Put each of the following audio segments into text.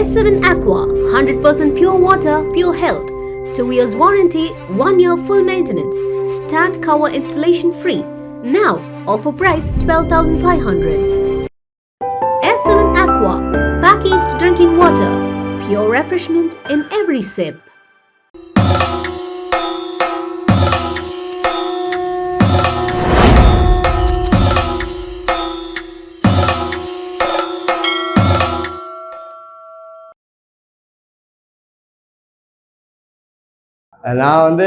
S7 Aqua, 100% pure water, pure health. 2 years warranty, 1 year full maintenance. Stand cover installation free. Now, offer price 12,500. S7 Aqua, packaged drinking water. Pure refreshment in every sip. நான் வந்து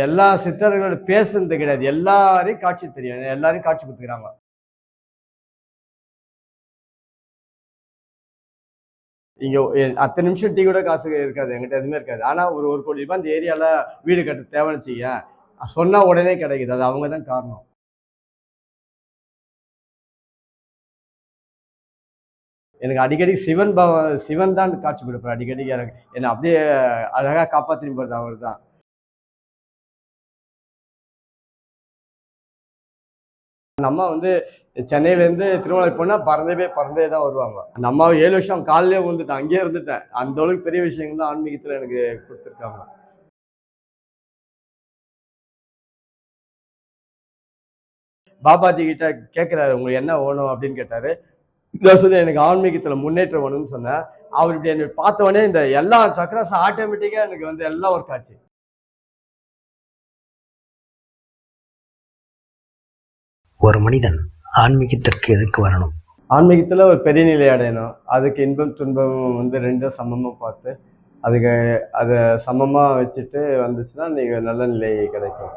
எல்லா சித்தர்களோட பேசுறது கிடையாது. எல்லாரையும் காட்சி தெரியும். எல்லாரையும் காட்சி கொடுத்துக்கிறாங்க. இங்க அத்தனை நிமிஷம் டீ கூட காசு இருக்காது, என்கிட்ட எதுவுமே இருக்காது. ஆனா ஒரு 1 கோடி ரூபாய் இந்த ஏரியால வீடு கட்ட தேவைன்னு வச்சுக்க, சொன்னா உடனே கிடைக்குது. அது அவங்க தான் காரணம். எனக்கு அடிக்கடி சிவன் தான் காட்சி கொடுப்பார். அடிக்கடி எனக்கு என்னை அப்படியே அழகா காப்பாற்றி போறது அவர் தான். நம்ம வந்து சென்னையிலேருந்து திருமலை போனால் பறந்தே தான் வருவாங்க. அந்த அம்மாவை 7 வருஷம் காலையிலே விழுந்துட்டேன், அங்கேயே இருந்துட்டேன். அந்த அளவுக்கு பெரிய விஷயங்கள் தான் ஆன்மீகத்தில் எனக்கு கொடுத்துருக்காங்க. பாபாஜி கிட்ட கேட்குறாரு, உங்களுக்கு என்ன வேணும் அப்படின்னு கேட்டாரு. இதான் சொல்லி எனக்கு ஆன்மீகத்தில் முன்னேற்றம் வேணும்னு சொன்னேன். அவர் இப்படி என்னை பார்த்தவொடனே இந்த எல்லா சக்கராசும் ஆட்டோமேட்டிக்காக எனக்கு வந்து எல்லாம் ஒர்க் ஆச்சு. ஒரு மனிதன் ஆன்மீகத்திற்கு எதுக்கு வரணும்? ஆன்மீகத்தில் ஒரு பெரிய நிலை அடையணும். அதுக்கு இன்பம் துன்பம் வந்து ரெண்டும் சமமாக பார்த்து அதை சமமாக வச்சுட்டு வந்துச்சுன்னா நீங்கள் நல்ல நிலை கிடைக்கும்.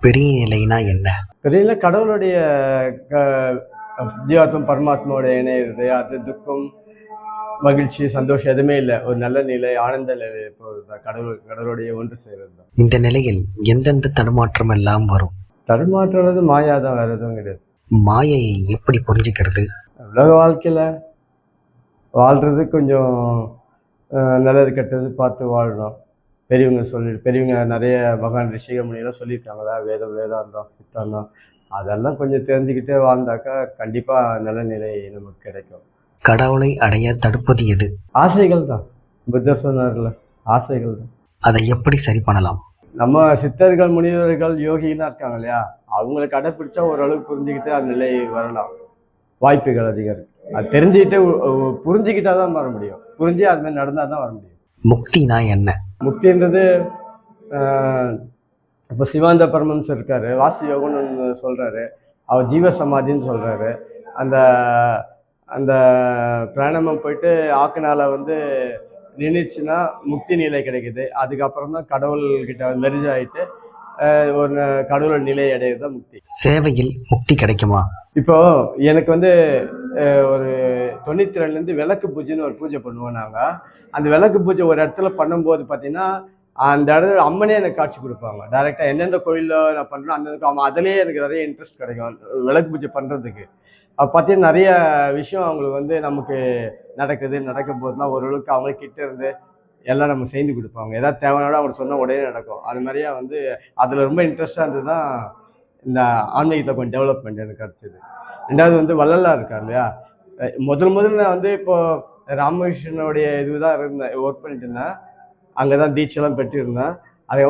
பெரிய நிலைனா என்ன? பெரிய நிலை கடவுளுடைய ஜீவாத்மா பரமாத்மாவோட இணையிறது. அது துக்கம் மகிழ்ச்சி சந்தோஷம் எதுவுமே இல்லை. ஒரு நல்ல நிலை ஆனந்த நிலை போகிறது. கடவுளுடைய ஒன்று செய்கிறது தான். இந்த நிலையில் எந்தெந்த தடுமாற்றம் எல்லாம் வரும்? தடுமாற்றுறது மாயா தான், வேற எதுவும் கிடையாது. மாயையை எப்படி புரிஞ்சுக்கிறது? உலக வாழ்க்கையில் வாழ்றது கொஞ்சம் நல்லது கெட்டது பார்த்து வாழணும். பெரியவங்க நிறைய பகவான் ரிஷிக முனியெல்லாம் சொல்லியிருக்காங்களா, வேதாந்தம் சித்தாந்தம் அதெல்லாம் கொஞ்சம் தெரிஞ்சுக்கிட்டே வாழ்ந்தாக்கா கண்டிப்பாக நல்ல நிலை நமக்கு கிடைக்கும். கடவுளை அடைய தடுப்பது எது? ஆசைகள் தான். புத்தர் சொன்னார்ல, ஆசைகள் தான். அதை எப்படி சரி பண்ணலாம்? நம்ம சித்தர்கள் முனிவர்கள் யோகிலாம் இருக்காங்க இல்லையா, அவங்களை கடைப்பிடிச்சா ஓரளவுக்கு புரிஞ்சுக்கிட்டு அந்த நிலை வரலாம். வாய்ப்புகள் அதிகம் இருக்கு. அது தெரிஞ்சுக்கிட்டு புரிஞ்சுக்கிட்டா தான் வர முடியும். புரிஞ்சு அது மாதிரி நடந்தால் தான் வர முடியும். முக்தினா என்ன? முக்தின்றது இப்போ சிவானந்த பரமஹம்சர் இருக்காரு, வாசி யோகம்னு சொல்றாரு, அவர் ஜீவ சமாதின்னு சொல்றாரு. அந்த அந்த பிராணமம் போயிட்டு ஆக்குனால வந்து நினைச்சுன்னா முக்தி நிலை கிடைக்குது. அதுக்கப்புறம் தான் கடவுள்கிட்ட மெரிஜ் ஆகிட்டு ஒரு கடவுளோட நிலை அடையிறது தான் முக்தி. சேவையில் முக்தி கிடைக்குமா? இப்போ எனக்கு வந்து ஒரு 92லேருந்து விளக்கு பூஜைன்னு ஒரு பூஜை பண்ணுவோம் நாங்கள். அந்த விளக்கு பூஜை ஒரு இடத்துல பண்ணும்போது பார்த்தீங்கன்னா அந்த இடத்துல அம்மனே எனக்கு காட்சி கொடுப்பாங்க. டைரெக்டாக எந்தெந்த கோயிலில் நான் பண்ணுறேன் அந்தந்த அதுலேயே எனக்கு நிறைய இன்ட்ரெஸ்ட் கிடைக்கும் விளக்கு பூஜை பண்ணுறதுக்கு. அப்போ பார்த்தீங்கன்னா நிறைய விஷயம் அவங்களுக்கு வந்து நமக்கு நடக்க போதுன்னா ஓரளவுக்கு அவங்க கிட்ட இருந்து எல்லாம் நம்ம செய்து கொடுப்பாங்க. ஏதாவது தேவையோட அவங்க சொன்ன உடனே நடக்கும். அது மாதிரியா வந்து அதில் ரொம்ப இன்ட்ரெஸ்டாக இருந்தது தான் இந்த ஆன்மீகத்தை கொஞ்சம் டெவலப்மெண்ட் எனக்கு கிடச்சிது. ரெண்டாவது வந்து வள்ளலார் இருக்கார் இல்லையா, முதல்ல நான் வந்து இப்போது ராமகிருஷ்ணனுடைய இதுதான் ஒர்க் பண்ணிட்டு இருந்தேன். அங்கே தான் தீட்சைலாம் பெற்றிருந்தேன். அதே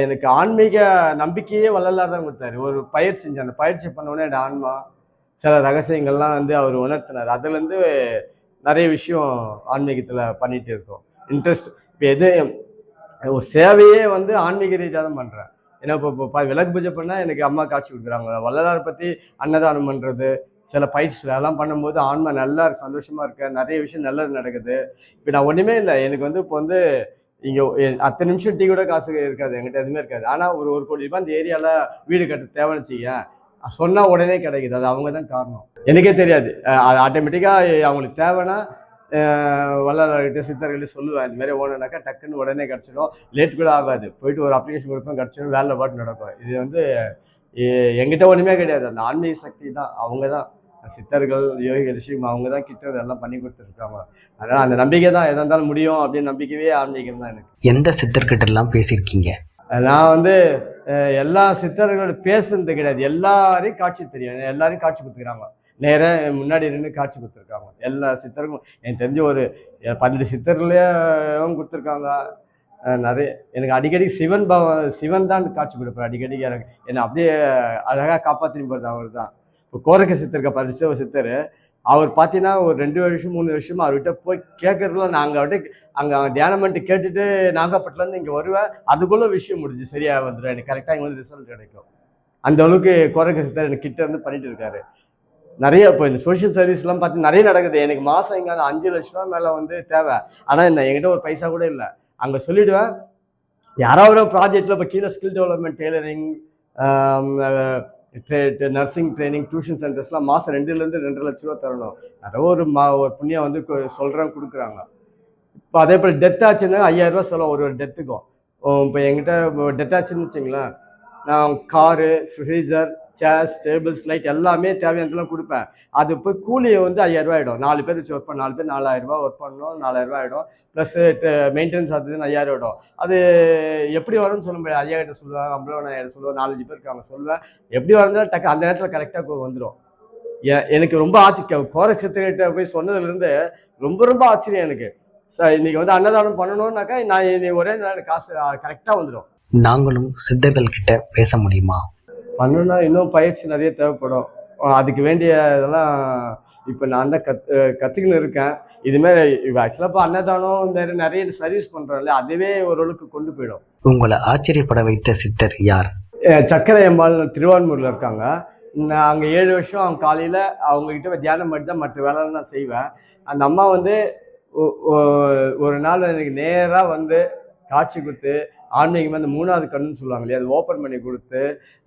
எனக்கு ஆன்மீக நம்பிக்கையே வள்ளலார் தான் கொடுத்தாரு. ஒரு பயிற்சி செஞ்சேன். அந்த பயிற்சி பண்ணோடனே என் ஆன்மா சில ரகசியங்கள்லாம் வந்து அவர் உணர்த்தினார். அதுலேருந்து நிறைய விஷயம் ஆன்மீகத்தில் பண்ணிகிட்டு இருக்கோம். இன்ட்ரெஸ்ட் இப்போ எது ஒரு சேவையே வந்து ஆன்மீக ரீதியாக தான் பண்ணுறேன். ஏன்னா இப்போ விளக்கு பூஜை பண்ணால் எனக்கு அம்மா காட்சி கொடுக்குறாங்க. வள்ளலாரை பற்றி அன்னதானம் பண்ணுறது, சில பயிற்சி அதெல்லாம் பண்ணும்போது ஆன்மா நல்லா சந்தோஷமாக இருக்க, நிறைய விஷயம் நல்லது நடக்குது. இப்போ நான் ஒன்றுமே இல்லை, எனக்கு வந்து இப்போ வந்து இங்கே அத்தனை நிமிஷம் டீ கூட காசு இருக்காது, என்கிட்ட எதுவுமே இருக்காது. ஆனால் ஒரு 1 கோடி ரூபாய் இந்த ஏரியாவில் வீடு கட்ட தேவைன்னு வச்சுக்க, சொன்னால் உடனே கிடைக்குது. அது அவங்க தான் காரணம். எனக்கே தெரியாது. அது ஆட்டோமேட்டிக்காக அவங்களுக்கு தேவைன்னா வள்ளலார்கிட்ட சித்தர்கள்ட்ட சொல்லுவேன், இந்த மாதிரி ஓனனாக்கா டக்குன்னு உடனே கிடச்சிடும். லேட் கூட ஆகாது. போயிட்டு ஒரு அப்ளிகேஷன் கொடுப்பேன், கிடச்சிடும், வேலை பாட்டு நடக்கும். இது வந்து எங்கிட்ட ஒன்றுமே கிடையாது. அந்த ஆன்மீக சக்தி தான், அவங்க தான் சித்தர்கள் யோகிகள் ரிஷிம் அவங்க தான் கிட்ட இதெல்லாம் பண்ணி கொடுத்துருக்காங்க. அதனால் அந்த நம்பிக்கை தான் எதாக இருந்தாலும் முடியும் அப்படின்னு நம்பிக்கையே ஆன்மீகம் தான் எனக்கு. எந்த சித்தர்கிட்ட எல்லாம் பேசியிருக்கீங்க? நான் வந்து எல்லா சித்தர்களோட பேசுறது கிடையாது. எல்லாரையும் காட்சி தெரியும். எல்லாரையும் காட்சி கொடுத்துக்கிறாங்க. நேராக முன்னாடி நின்று காட்சி கொடுத்துருக்காங்க. எல்லா சித்தருக்கும் எனக்கு தெரிஞ்ச ஒரு 12 சித்தர்லேயும் கொடுத்துருக்காங்க. நிறைய எனக்கு அடிக்கடி சிவன் தான் காட்சி கொடுப்பார். அடிக்கடி எனக்கு என்னை அப்படியே அழகாக காப்பாற்றி போகிறது அவர் தான். இப்போ கோரக்க சித்தர் பரிசவ சித்தர் அவர் பார்த்தீங்கன்னா ஒரு 2 வருஷம் 3 வருஷமா அவர்கிட்ட போய் கேட்கறதுலாம் நாங்கள் அவர்கிட்ட அங்கே தியானம் பண்ணிட்டு கேட்டுட்டு நாகப்பட்டிலேருந்து இங்கே வருவேன். அதுக்குள்ளே விஷயம் முடிஞ்சு சரியாக வந்துடும். எனக்கு கரெக்டாக இங்கே வந்து ரிசல்ட் கிடைக்கும். அந்த அளவுக்கு கோரக்க சித்தர் எனக்கு கிட்ட இருந்து பண்ணிட்டு இருக்காரு. நிறைய இப்போ இந்த சோஷியல் சர்வீஸ்லாம் பார்த்து நிறைய நடக்குது. எனக்கு மாதம் இங்கே 5 லட்ச ரூபா மேலே வந்து தேவை. ஆனால் என்கிட்ட ஒரு பைசா கூட இல்லை. அங்கே சொல்லிவிடுவேன், யாராவது ப்ராஜெக்டில் இப்போ கீழே skill development, tailoring, nursing training, tuition சென்டர்ஸ்லாம் மாதம் 2லேருந்து 2.5 லட்ச ரூபா தரணும். நிறைய ஒரு புண்ணியம் வந்து சொல்கிறேன் கொடுக்குறாங்க. இப்போ அதே போல் டெத் ஆச்சுன்னா 5000 ரூபா சொல்லுவோம் ஒரு டெத்துக்கும். இப்போ என்கிட்ட டெத் ஆச்சுன்னு வச்சிங்களேன், நான் car, freezer, chairs, tables, light எல்லாமே தேவையானதெல்லாம் கொடுப்பேன். அது போய் கூலியை வந்து 5000 ரூபா ஆகிடும். 4 பேர் வச்சு ஒர்க் பண்ண 4 பேர் 4000 ரூபா ஒர்க் பண்ணணும். 4000 ரூபா ஆகிடும். ப்ளஸ் மெயின்டெனன்ஸ் ஆகுதுன்னு 5000 ஆகிடும். அது எப்படி வரும்னு சொல்ல முடியாது. 5000 சொல்லுவேன், 50,000 சொல்லுவேன், 4-5 பேர் இருக்காங்க சொல்லுவேன். எப்படி வரதுனால டக்கு அந்த நேரத்தில் கரெக்டாக வந்துடும். எனக்கு ரொம்ப ஆச்சரியம். கோரக்கசித்தர்கிட்ட போய் சொன்னதுலேருந்து ரொம்ப ஆச்சரியம் எனக்கு. இன்னைக்கு வந்து அன்னதானம் பண்ணணும்னாக்கா நான் ஒரே நாள் காசு கரெக்டாக வந்துடும். நாங்களும் சித்தர்கள் கிட்ட பேச முடியுமா? பண்ணணும்னா இன்னும் பயிற்சி நிறைய தேவைப்படும். அதுக்கு வேண்டிய இதெல்லாம் இப்போ நான் தான் கற்றுக்கின்னு இருக்கேன். இதுமாரி ஆக்சுவலாக இப்போ அன்னதானம் நிறைய சர்வீஸ் பண்ணுறோம்ல, அதுவே ஓரளவுக்கு கொண்டு போயிடும். உங்களை ஆச்சரியப்பட வைத்த சித்தர் யார்? சக்கரை அம்பாள் திருவான்மூரில் இருக்காங்க. நான் அங்கே 7 வருஷம் அவங்க காலையில் அவங்கக்கிட்ட தியானம் பண்ணி தான் மற்ற வேலைலாம் நான் செய்வேன். அந்த அம்மா வந்து ஒரு நாள் எனக்கு நேராக வந்து காட்சி கொடுத்து ஆன்மீகம் வந்து 3வது கண்ணுன்னு சொல்லுவாங்க இல்லையா, அது ஓப்பன் பண்ணி கொடுத்து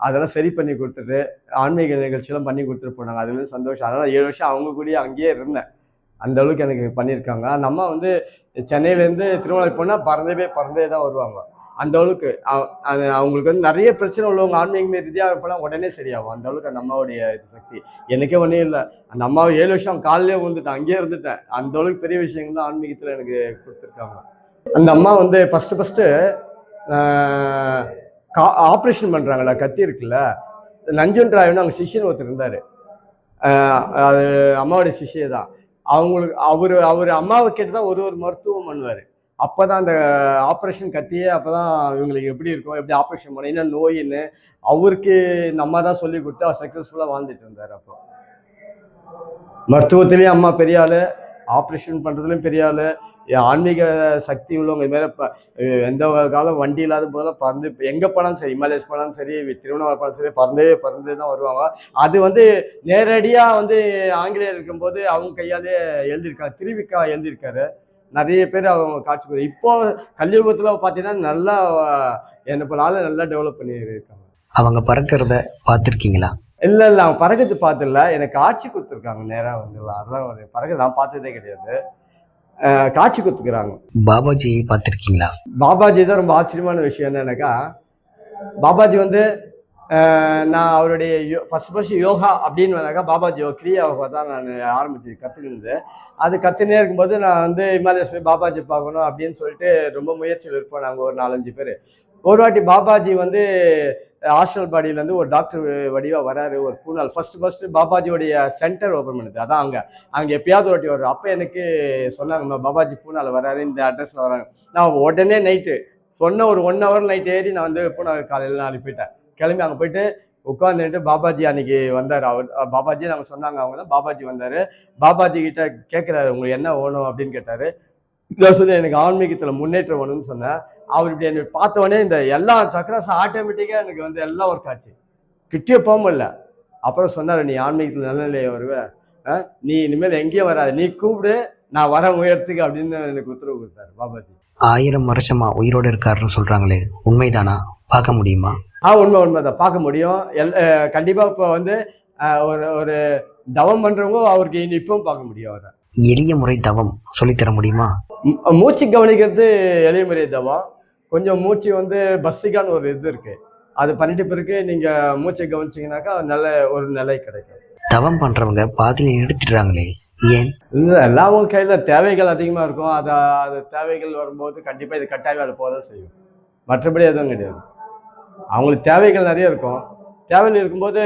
அதெல்லாம் சரி பண்ணி கொடுத்துட்டு ஆன்மீக நிகழ்ச்சியெல்லாம் பண்ணி கொடுத்துட்டு போனாங்க. அதுலேருந்து சந்தோஷம். அதனால் 7 வருஷம் அவங்க கூடயே அங்கேயே இருந்தேன். அந்த அளவுக்கு எனக்கு பண்ணியிருக்காங்க. அந்த அம்மா வந்து சென்னையிலேருந்து திருமலை போனால் பறந்தே தான் வருவாங்க. அந்த அளவுக்கு அவங்களுக்கு வந்து நிறைய பிரச்சனை உள்ளவங்க ஆன்மீக ரீதியாக இருப்பெல்லாம் உடனே சரியாகும். அந்த அளவுக்கு அந்த அம்மாவுடைய சக்தி. எனக்கே ஒன்றும் இல்லை. அந்த அம்மாவை 7 வருஷம் காலையிலே வந்துட்டேன், அங்கேயே இருந்துட்டேன். அந்த அளவுக்கு பெரிய விஷயங்கள் தான் ஆன்மீகத்தில் எனக்கு கொடுத்துருக்காங்க. அந்த அம்மா வந்து ஃபஸ்ட்டு ஆப்ரேஷன் பண்ணுறாங்களா, கத்தி இருக்குல்ல, நஞ்சுன்றாயன்னு அவங்க சிஷியன் ஒருத்தர் இருந்தார். அது அம்மாவுடைய சிஷியை தான். அவங்களுக்கு அவர் அம்மாவை கேட்டு தான் ஒரு மருத்துவம் பண்ணுவார். அப்போ தான் அந்த ஆப்ரேஷன் கத்தியே அப்போ தான் இவங்களுக்கு எப்படி இருக்கும், எப்படி ஆப்ரேஷன் பண்ண, என்ன நோயின்னு அவருக்கு நம்ம தான் சொல்லி கொடுத்து அவர் சக்ஸஸ்ஃபுல்லாக வாழ்ந்துட்டு இருந்தார். அப்போ மருத்துவத்துலேயும் அம்மா பெரிய ஆள், ஆப்ரேஷன் பண்ணுறதுலையும் பெரிய ஆள், ஆன்மீக சக்தி உள்ளவங்க. இதுமாரி இப்போ எந்த காலம் வண்டி இல்லாத போதெல்லாம் பறந்து எங்கே போனாலும் சரி, இமாலயஸ் போனாலும் சரி, திருவண்ணாமலை போனாலும் சரி, பறந்து தான் வருவாங்க. அது வந்து நேரடியாக வந்து ஆங்கிலேயர் இருக்கும்போது அவங்க கையாலே எழுதியிருக்காங்க. திருவிக்கா எழுதியிருக்காரு. நிறைய பேர் அவங்க காட்சி கொடுத்து இப்போ கலியுகத்தில் பார்த்தீங்கன்னா நல்லா என்ன பண்ணாலும் நல்லா டெவலப் பண்ணியிருக்காங்க. அவங்க பறக்கிறத பார்த்துருக்கீங்களா? இல்லை அவங்க பறக்கிறது பார்த்துல எனக்கு காட்சி கொடுத்துருக்காங்க. நேராக வந்து அதெல்லாம் ஒரு பறக்க நான் பார்த்ததே கிடையாது. காட்சி கொடுத்துக்கிறாங்க. பாபாஜியை பார்த்துருக்கீங்களா? பாபாஜி தான் ரொம்ப ஆச்சரியமான விஷயம் என்னன்னாக்கா, பாபாஜி வந்து நான் அவருடைய ஃபர்ஸ்ட் யோகா அப்படின்னு வந்தாக்கா பாபாஜி கிரியா யோகா தான் நான் ஆரம்பிச்சு கற்றுக்கிட்டு. அது கற்றுனே இருக்கும்போது நான் வந்து இமாலயஸ் போய் பாபாஜி பார்க்கணும் அப்படின்னு சொல்லிட்டு ரொம்ப முயற்சியில் இருப்போம். நாங்கள் ஒரு 4-5 பேர். ஒரு வாட்டி பாபாஜி வந்து ஹாஸ்டல் பாடியிலேருந்து ஒரு டாக்டர் வடிவாக வராரு. ஒரு பூனால் ஃபஸ்ட்டு பாபாஜியோடைய சென்டர் ஓப்பன் பண்ணுது. அதான் அங்கே எப்பயாவது ஒரு வாட்டி வர்றோம். அப்போ எனக்கு சொன்னாங்க, பாபாஜி பூனால் வராரு, இந்த அட்ரஸில் வராங்க. நான் உடனே நைட்டு சொன்ன ஒரு 1 ஹவர் நைட் ஏறி நான் வந்து பூனால் காலையில் அனுப்பிட்டேன். கிளம்பி அங்கே போயிட்டு உட்காந்துட்டு பாபாஜி அன்னைக்கு வந்தார். பாபாஜி நாங்கள் சொன்னாங்க, அவங்க தான் பாபாஜி வந்தார். பாபாஜி கிட்ட கேட்குறாரு, உங்களுக்கு என்ன வேணும் அப்படின்னு கேட்டார். இதான் சொல்லி எனக்கு ஆன்மீகத்தில் முன்னேற்றம் வேணும்னு சொன்னேன். அவர் இப்படி என்னை பார்த்தவொடனே இந்த எல்லா சக்கராசும் ஆட்டோமேட்டிக்காக எனக்கு வந்து எல்லாம் ஒர்க் ஆச்சு. கிட்டே போக முடியல. அப்புறம் சொன்னார், நீ ஆன்மீகத்தில் நல்ல நிலையை வருவேன், நீ இனிமேல் எங்கேயும் வராது, நீ கூப்பிடு, நான் வர உயரத்துக்கு அப்படின்னு எனக்கு உத்தரவு கொடுத்தாரு பாபாஜி. 1000 வருஷமா உயிரோடு இருக்காருன்னு சொல்கிறாங்களே, உண்மைதானா? பார்க்க முடியுமா? உண்மைதான், பார்க்க முடியும். கண்டிப்பாக இப்போ வந்து ஒரு தவம் பண்ணுறவங்க அவருக்கு இப்பவும் பார்க்க முடியும். அவரை எளிய முறை தவம் சொல்லித்தர முடியுமா? மூச்சு கவனிக்கிறது எளிய முறை தவம். கொஞ்சம் மூச்சு வந்து பஸ்திகான்னு ஒரு இது இருக்குது, அது பண்ணிட்டு பிறகு நீங்கள் மூச்சை கவனிச்சிங்கனாக்கா நல்ல ஒரு நிலை கிடைக்கும். தவம் பண்ணுறவங்க பாதியில் எடுத்துடுறாங்களே, ஏன்? இல்லை, எல்லாம் அவங்க கையில் தேவைகள் அதிகமாக இருக்கும். அது தேவைகள் வரும்போது கண்டிப்பாக இது கட்டாயம் அதை போக தான் செய்யும். மற்றபடி எதுவும் கிடையாது. அவங்களுக்கு தேவைகள் நிறைய இருக்கும். தேவைகள் இருக்கும்போது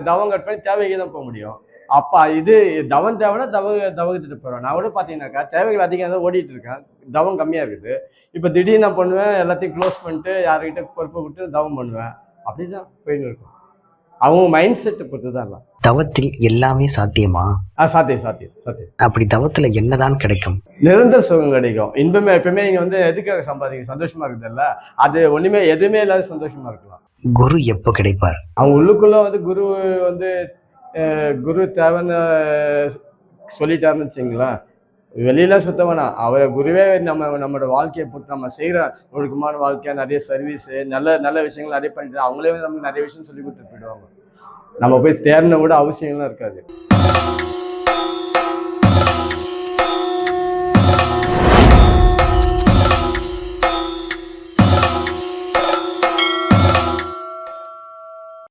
தவம் கட் பண்ணி தேவைக்கு தான் போக முடியும். அப்போ இது தவம் தேவைன்னா தவகத்துட்டு போகிறோம். நான் கூட பார்த்தீங்கன்னாக்கா தேவைகள் அதிகம் தான் ஓடிட்டு இருக்கேன், தவம் கம்மியாக இருக்குது. இப்போ திடீர்னு நான் பண்ணுவேன், எல்லாத்தையும் க்ளோஸ் பண்ணிட்டு யார்கிட்ட பொறுப்பை விட்டு தவம் பண்ணுவேன். அப்படி தான் போயின்னு இருக்கும். அவங்க மைண்ட் செட்டை பொறுத்து தான் எல்லாம். தவத்தில் எல்லாமே சாத்தியமா? சாத்தியம் சாத்தியம் சாத்தியம். அப்படி தவத்தில் என்னதான் கிடைக்கும்? நிரந்தர சுகம் கிடைக்கும். இன்பமே எப்பவுமே நீங்கள் வந்து எதுக்காக சம்பாதிக்க சந்தோஷமா இருக்குதுல்ல, அது ஒன்றுமே எதுவுமே இல்லாத சந்தோஷமா இருக்கலாம். குரு எப்போ கிடைப்பார்? அவங்க உள்ளுக்குள்ள வந்து குரு வந்து குரு தேவைன்னு சொல்லிட்டாருன்னு வச்சுங்களேன், வெளியில சுத்த வேணாம். அவரை குருவே நம்மளோட வாழ்க்கையை பொறுத்து நம்ம செய்கிற ஒழுக்கமான வாழ்க்கை, நிறைய சர்வீஸு, நல்ல நல்ல விஷயங்கள் நிறைய பண்ணிட்டு அவங்களே நமக்கு நிறைய விஷயம் சொல்லி கொடுத்துட்டு போயிடுவாங்க. நம்ம போய் தேடின கூட அவசியம்லாம் இருக்காது.